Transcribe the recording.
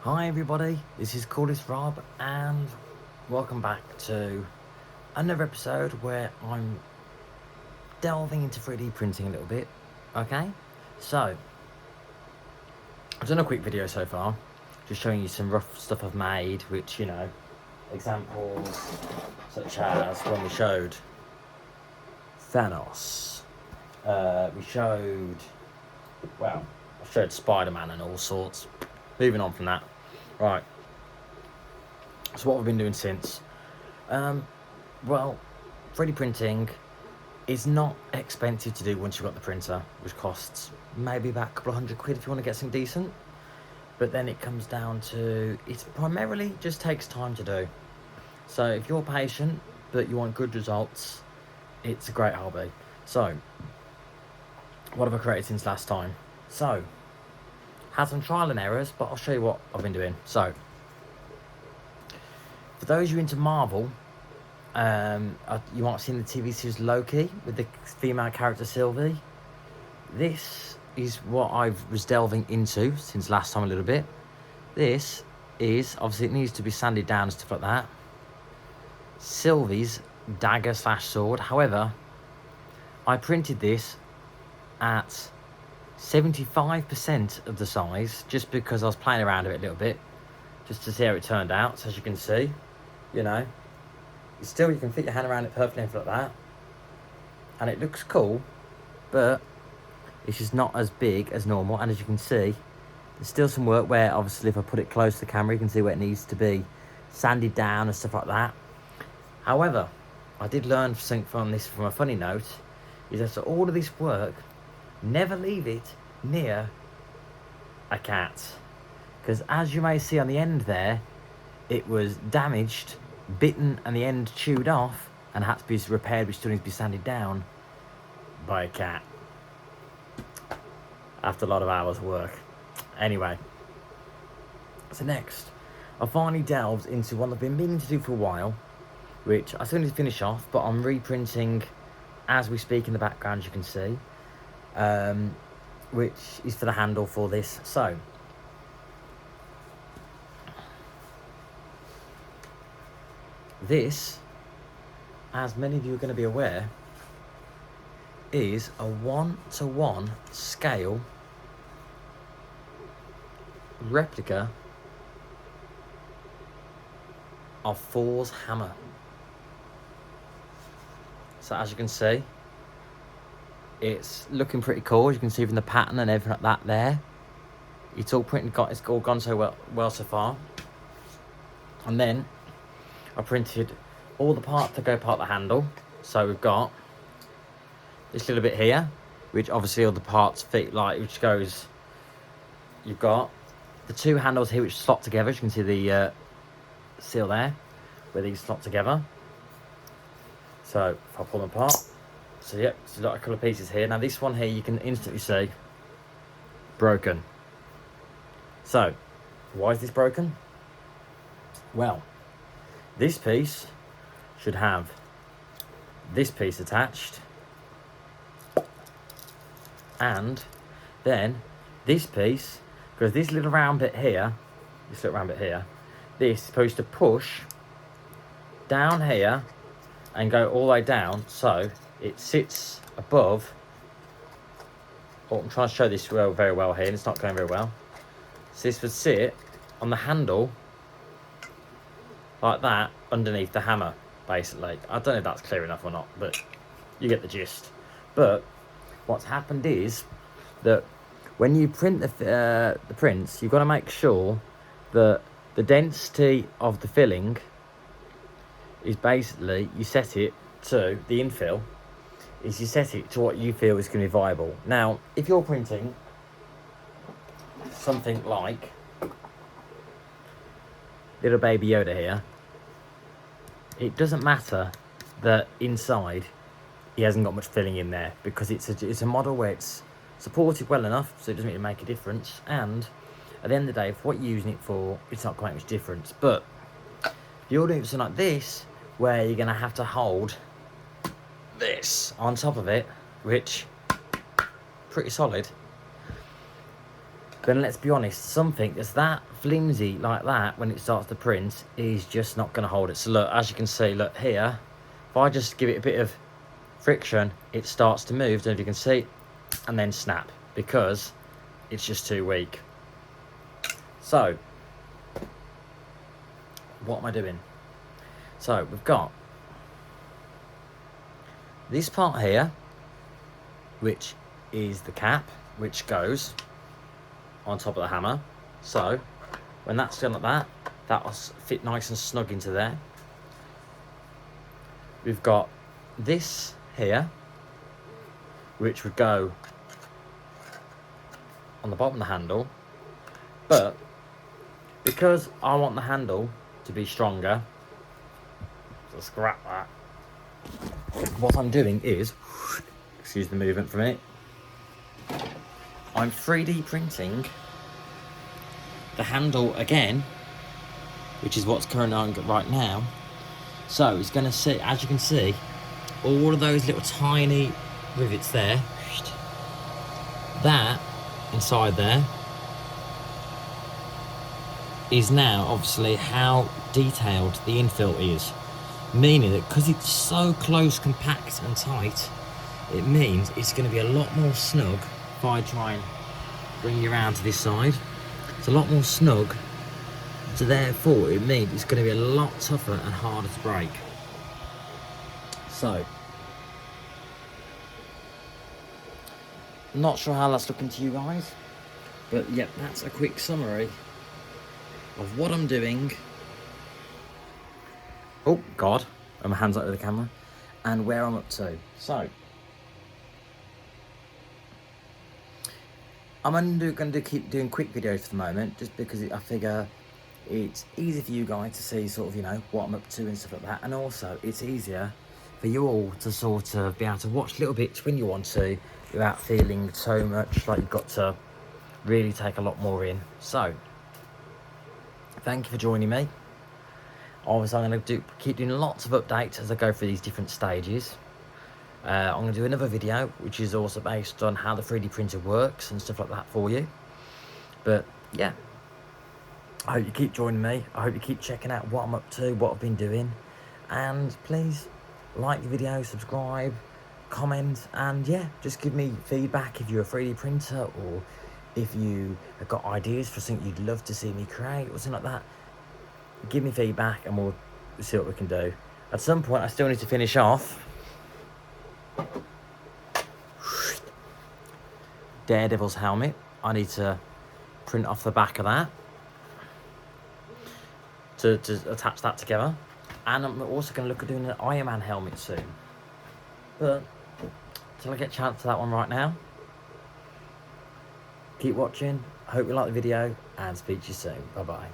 Hi everybody, this is Cordis Rob and welcome back to another episode where I'm delving into 3D printing a little bit. Okay, so I've done a quick video so far, just showing you some rough stuff I've made, which, you know, examples such as when we showed Thanos, I showed Spider-Man and all sorts. Moving on from that, right, so what we've been doing since, 3D printing is not expensive to do once you've got the printer, which costs maybe about a couple of £100 if you want to get something decent. But then it comes down to, it primarily just takes time to do. So if you're patient but you want good results, it's a great hobby. So what have I created since last time? So had some trial and errors, but I'll show you what I've been doing. So for those of you into Marvel, you might have seen the TV series Loki with the female character Sylvie. This is what I was delving into since last time a little bit. This is, obviously it needs to be sanded down and stuff like that, Sylvie's dagger / sword. However, I printed this at 75% of the size just because I was playing around with it a little bit just to see how it turned out. So as you can see, you know, still you can fit your hand around it perfectly like that, and it looks cool, but it's just not as big as normal. And as you can see, there's still some work where obviously if I put it close to the camera you can see where it needs to be sanded down and stuff like that. However, I did learn something from this, from a funny note, is that all of this work, never leave it near a cat, because as you may see on the end there, it was damaged, bitten, and the end chewed off and had to be repaired, which still needs to be sanded down by a cat after a lot of hours of work. Anyway, so next I finally delved into one I've been meaning to do for a while, which I still need to finish off, but I'm reprinting as we speak in the background, as you can see, which is for the handle for this. So this, as many of you are going to be aware, is a 1:1 scale replica of Thor's hammer. So as you can see, it's looking pretty cool. As you can see from the pattern and everything like that there, it's all printed, it's all gone so well so far. And then I printed all the parts to go part of the handle. So we've got this little bit here, which obviously all the parts fit, like, which goes, you've got the two handles here which slot together. As you can see the seal there, where these slot together. So if I pull them apart, so yep, so you've got a couple of pieces here. Now this one here you can instantly see broken. So why is this broken? Well, this piece should have this piece attached, and then this piece, because this little round bit here, this is supposed to push down here and go all the way down, so it sits above. Oh, I'm trying to show this very well here, and it's not going very well. So this would sit on the handle like that underneath the hammer, basically. I don't know if that's clear enough or not, but you get the gist. But what's happened is that when you print the prints, you've got to make sure that the density of the filling is basically, you set it to, the infill, is you set it to what you feel is going to be viable. Now, if you're printing something like little baby Yoda here, it doesn't matter that inside he hasn't got much filling in there, because it's a model where it's supported well enough so it doesn't really make a difference, and at the end of the day, for what you're using it for, it's not quite much difference. But if you're doing something like this, where you're going to have to hold this on top of it, which pretty solid, Then let's be honest, something that's that flimsy like that, when it starts to print, is just not going to hold it. So look, as you can see, look here, if I just give it a bit of friction, it starts to move, don't know if you can see, and then snap, because it's just too weak. So what am I doing? So we've got this part here, which is the cap, which goes on top of the hammer. So when that's done like that, that'll fit nice and snug into there. We've got this here, which would go on the bottom of the handle, but because I want the handle to be stronger, so scrap that, what I'm doing is, excuse the movement for a minute, I'm 3D printing the handle again, which is what's currently on right now. So it's going to see, as you can see, all of those little tiny rivets there, that inside there is now obviously how detailed the infill is, meaning that because it's so close, compact and tight, it means it's going to be a lot more snug. If I try and bring you around to this side, it's a lot more snug, so therefore it means it's going to be a lot tougher and harder to break. So not sure how that's looking to you guys, but yep, that's a quick summary of what I'm doing. Oh God, and my hands up with the camera, and where I'm up to. So I'm going to keep doing quick videos for the moment, just because I figure it's easy for you guys to see sort of, you know, what I'm up to and stuff like that, and also it's easier for you all to sort of be able to watch little bits when you want to, without feeling so much like you've got to really take a lot more in. So thank you for joining me. Obviously I'm going to keep doing lots of updates as I go through these different stages. I'm going to do another video which is also based on how the 3D printer works and stuff like that for you. But yeah, I hope you keep joining me. I hope you keep checking out what I'm up to, what I've been doing, and please like the video, subscribe, comment, and yeah, just give me feedback if you're a 3D printer, or if you have got ideas for something you'd love to see me create or something like that. Give me feedback and we'll see what we can do. At some point I still need to finish off Daredevil's helmet. I need to print off the back of that to attach that together, and I'm also going to look at doing an Iron Man helmet soon, but till I get a chance to that one right now, keep watching. I hope you like the video, and speak to you soon. Bye bye.